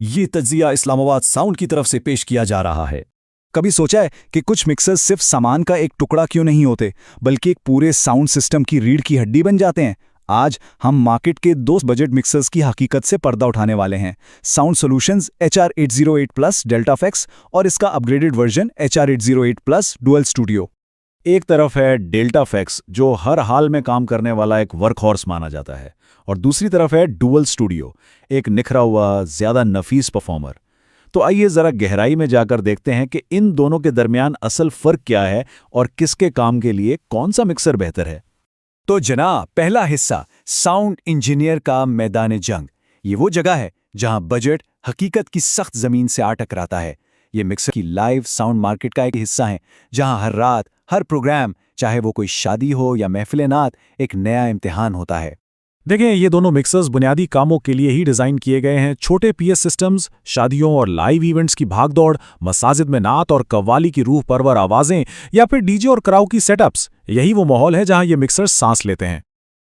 ये तज्जिया इस्लामाबाद साउंड की तरफ से पेश किया जा रहा है। कभी सोचा है कि कुछ मिक्सर्स सिर्फ सामान का एक टुकड़ा क्यों नहीं होते, बल्कि एक पूरे साउंड सिस्टम की रीढ़ की हड्डी बन जाते हैं? आज हम मार्केट के दो बजट मिक्सर्स की हकीकत से पर्दा उठाने वाले हैं। साउंड सॉल्यूशंस HR808 प्लस डेल्टाफेक्स और इसका upgraded version HR808 plus dual studio. एक तरफ है डेल्टाफेक्स, जो हर हाल में काम करने वाला एक वर्कहॉर्स माना जाता है, और दूसरी तरफ है डुअल स्टूडियो, एक निखरा हुआ, ज्यादा नफीस परफॉर्मर। तो आइए जरा गहराई में जाकर देखते हैं कि इन दोनों के दरमियान असल फर्क क्या है और किसके काम के लिए कौन सा मिक्सर बेहतर है। तो जनाब, पहला हिस्सा साउंड इंजीनियर का मैदान जंग। ये वो जगह है जहां बजट हकीकत की सख्त जमीन से आ टकराता है। ये मिक्सर की लाइव साउंड मार्केट का एक हिस्सा है, जहां हर रात हर प्रोग्राम, चाहे वो कोई शादी हो या महफिल नात, एक नया इम्तिहान होता है। देखें, ये दोनों मिक्सर्स बुनियादी कामों के लिए ही डिज़ाइन किए गए हैं। छोटे PS सिस्टम्स, शादियों और लाइव इवेंट्स की भागदौड़, मसाजिद में नात और कव्वाली की रूह परवर आवाज़ें, या फिर डीजे और कराओके सेटअप्स, यही वो माहौल है जहां ये मिक्सर्स सांस लेते हैं।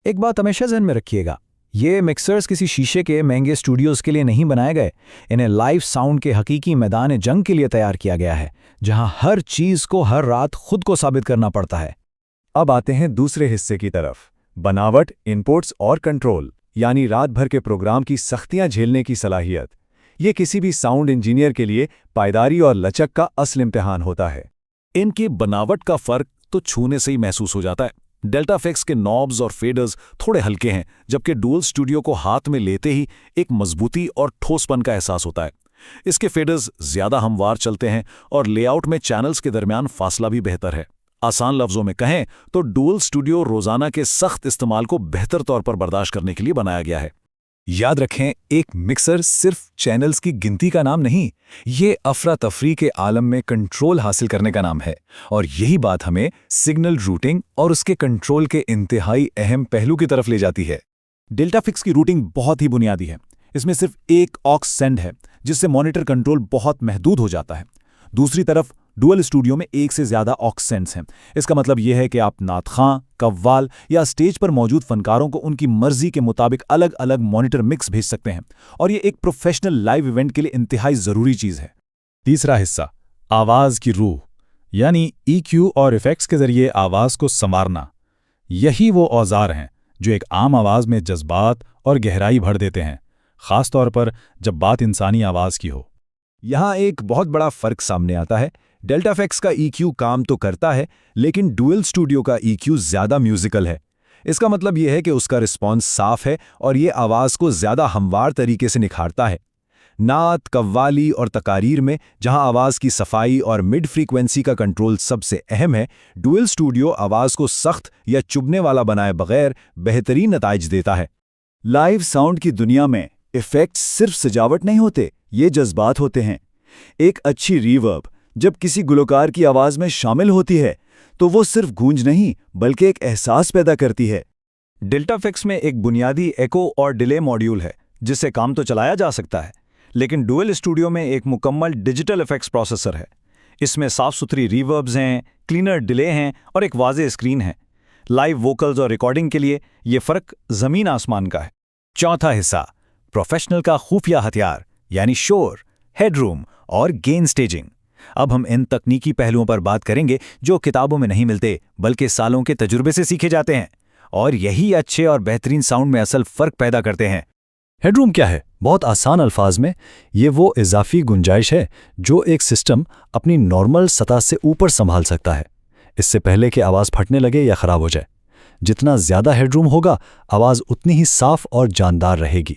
एक बात हमेशा ध्यान में रखिएगा, ये मिक्सर्स किसी शीशे के महंगे स्टूडियोज़ के लिए नहीं बनाए गए। इन्हें लाइव साउंड के हकीकी मैदान जंग के लिए तैयार किया गया है, जहां हर चीज़ को हर रात खुद को साबित करना पड़ता है। अब आते हैं दूसरे हिस्से की तरफ, बनावट, इनपुट्स और कंट्रोल, यानी रात भर के प्रोग्राम की सख्तियां झेलने की सलाहियत। ये किसी भी साउंड इंजीनियर के लिए पायदारी और लचक का असल इम्तिहान होता है। इनकी बनावट का फर्क तो छूने से ही महसूस हो जाता है। डेल्टाफेक्स के नॉब्स और फेडर्स थोड़े हल्के हैं, जबकि डुअल स्टूडियो को हाथ में लेते ही एक मजबूती और ठोसपन का एहसास होता है। इसके फेडर्स ज्यादा हमवार चलते हैं और लेआउट में चैनल्स के दरमियान फासला भी बेहतर है। आसान लफ्जों में कहें तो डुअल स्टूडियो रोजाना के सख्त इस्तेमाल को बेहतर तौर पर बर्दाश्त करने के लिए बनाया गया है। याद रखें, एक मिक्सर सिर्फ चैनल्स की गिनती का नाम नहीं, ये अफरा तफरी के आलम में कंट्रोल हासिल करने का नाम है। और यही बात हमें सिग्नल रूटिंग और उसके कंट्रोल के इंतहाई अहम पहलू की तरफ ले जाती है। डेल्टाफिक्स की रूटिंग बहुत ही बुनियादी है। इसमें सिर्फ एक ऑक्स सेंड है, जिससे मॉनिटर कंट्रोल बहुत महदूद हो जाता है। दूसरी तरफ डुअल स्टूडियो में एक से ज्यादा ऑक्स सेंड्स हैं। इसका मतलब यह है कि आप नातखां, कव्वाल या स्टेज पर मौजूद फनकारों को उनकी मर्जी के मुताबिक अलग अलग मॉनिटर मिक्स भेज सकते हैं, और ये एक प्रोफेशनल लाइव इवेंट के लिए इंतहाई जरूरी चीज है। तीसरा हिस्सा, आवाज की रूह, यानी EQ और इफेक्ट्स के जरिए आवाज को संवारना। यही वो औजार हैं जो एक आम आवाज में जज्बात और गहराई भर देते हैं, खासतौर पर जब बात इंसानी आवाज की हो। यहाँ एक बहुत बड़ा फर्क सामने आता है। डेल्टाफेक्स का EQ काम तो करता है, लेकिन डुअल स्टूडियो का EQ ज्यादा म्यूजिकल है। इसका मतलब यह है कि उसका रिस्पॉन्स साफ है और ये आवाज को ज्यादा हमवार तरीके से निखारता है। नात, कव्वाली और तकारीर में जहां आवाज की सफाई और मिड फ्रीक्वेंसी का कंट्रोल सबसे अहम है, डुअल स्टूडियो आवाज को सख्त या चुभने वाला बनाए बगैर बेहतरीन नताइज देता है। लाइव साउंड की दुनिया में इफेक्ट्स सिर्फ सजावट नहीं होते, ये जज्बात होते हैं। एक अच्छी रीवर्ब जब किसी गुलकार की आवाज में शामिल होती है, तो वो सिर्फ गूंज नहीं बल्कि एक एहसास पैदा करती है। डेल्टाफेक्स में एक बुनियादी एको और डिले मॉड्यूल है, जिससे काम तो चलाया जा सकता है, लेकिन डुअल स्टूडियो में एक मुकम्मल डिजिटल इफेक्ट्स प्रोसेसर है। इसमें साफ सुथरी रीवर्ब्स हैं, क्लीनर डिले हैं और एक वाज़ेह स्क्रीन है। लाइव वोकल्स और रिकॉर्डिंग के लिए ये फ़र्क ज़मीन आसमान का है। चौथा हिस्सा, प्रोफेशनल का खुफिया हथियार, यानी शोर, हेडरूम और गेन स्टेजिंग। अब हम इन तकनीकी पहलुओं पर बात करेंगे जो किताबों में नहीं मिलते, बल्कि सालों के तजुर्बे से सीखे जाते हैं, और यही अच्छे और बेहतरीन साउंड में असल फ़र्क पैदा करते हैं। हेडरूम क्या है? बहुत आसान अल्फाज में, ये वो इजाफी गुंजाइश है जो एक सिस्टम अपनी नॉर्मल सतह से ऊपर संभाल सकता है, इससे पहले कि आवाज़ फटने लगे या ख़राब हो जाए। जितना ज़्यादा हेडरूम होगा, आवाज़ उतनी ही साफ और जानदार रहेगी।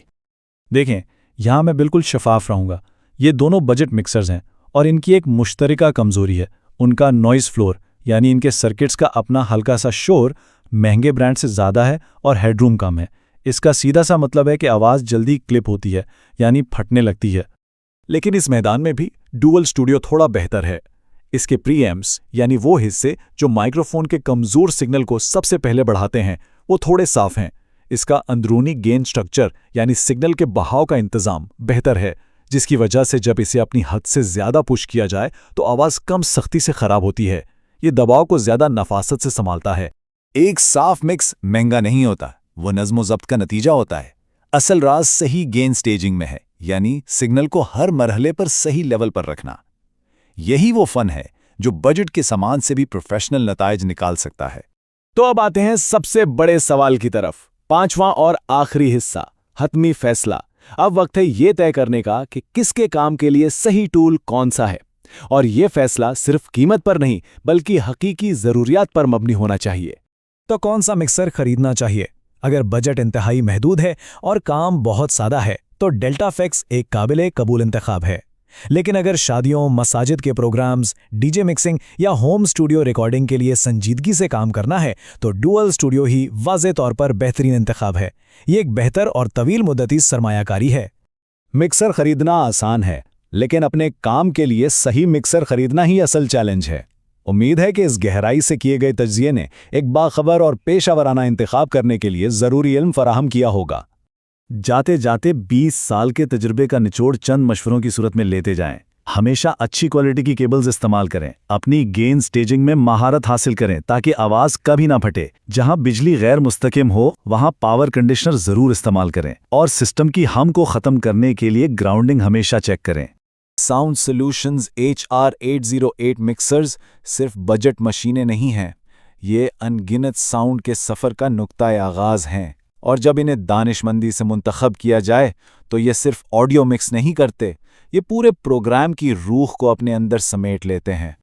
देखें, यहाँ मैं बिल्कुल शफाफ रहूँगा। ये दोनों बजट मिक्सर्स हैं और इनकी एक मुश्तरका कमज़ोरी है उनका नॉइज़ फ्लोर, यानी इनके सर्किट्स का अपना हल्का सा शोर महंगे ब्रांड से ज़्यादा है और हेडरूम कम है। इसका सीधा सा मतलब है कि आवाज़ जल्दी क्लिप होती है, यानी फटने लगती है। लेकिन इस मैदान में भी डुअल स्टूडियो थोड़ा बेहतर है। इसके प्रीएम्प्स, यानी वो हिस्से जो माइक्रोफोन के कमज़ोर सिग्नल को सबसे पहले बढ़ाते हैं, वो थोड़े साफ हैं। इसका अंदरूनी गेन स्ट्रक्चर, यानी सिग्नल के बहाव का इंतज़ाम बेहतर है, जिसकी वजह से जब इसे अपनी हद से ज़्यादा पुश किया जाए तो आवाज़ कम सख्ती से ख़राब होती है। ये दबाव को ज़्यादा नफासत से संभालता है। एक साफ मिक्स महंगा नहीं होता, वो नज़्म ज़ब्त का नतीजा होता है। असल राज सही गेन स्टेजिंग में है, यानी सिग्नल को हर मरहले पर सही लेवल पर रखना। यही वो फन है जो बजट के सामान से भी प्रोफेशनल नताइज निकाल सकता है। तो अब आते हैं सबसे बड़े सवाल की तरफ, पांचवां और आखिरी हिस्सा, हतमी फैसला। अब वक्त है ये तय करने का कि किसके काम के लिए सही टूल कौन सा है, और ये फैसला सिर्फ कीमत पर नहीं बल्कि हकीकी जरूरियात पर मबनी होना चाहिए। तो कौन सा मिक्सर खरीदना चाहिए? अगर बजट इंतहाई महदूद है और काम बहुत सादा है तो डेल्टाफेक्स एक काबिले कबूल इंतखाब है। लेकिन अगर शादियों, मसाजिद के प्रोग्राम्स, डीजे मिक्सिंग या होम स्टूडियो रिकॉर्डिंग के लिए संजीदगी से काम करना है तो डुअल स्टूडियो ही वाज़े तौर पर बेहतरीन इंतखाब है। ये एक बेहतर और तवील मुद्दती सरमायाकारी है। मिक्सर खरीदना आसान है, लेकिन अपने काम के लिए सही मिक्सर खरीदना ही असल चैलेंज है। उम्मीद है कि इस गहराई से किए गए तज्जिये ने एक बाखबर और पेशावराना इंतखाब करने के लिए ज़रूरी इल्म फराहम किया होगा। जाते जाते 20 साल के तजुर्बे का निचोड़ चंद मशवरों की सूरत में लेते जाएं। हमेशा अच्छी क्वालिटी की केबल्स इस्तेमाल करें। अपनी गेन स्टेजिंग में महारत हासिल करें ताकि आवाज़ कभी ना फटे। जहां बिजली गैर मुस्तकिम हो वहां पावर कंडीशनर ज़रूर इस्तेमाल करें और सिस्टम की हम को ख़त्म करने के लिए ग्राउंडिंग हमेशा चेक करें। साउंड सॉल्यूशंस HR808 मिक्सर्स सिर्फ बजट मशीनें नहीं हैं, ये अनगिनत साउंड के सफ़र का नुक्ता आगाज़ हैं। और जब इन्हें दानिशमंदी से मुंतखब किया जाए तो ये सिर्फ ऑडियो मिक्स नहीं करते, ये पूरे प्रोग्राम की रूह को अपने अंदर समेट लेते हैं।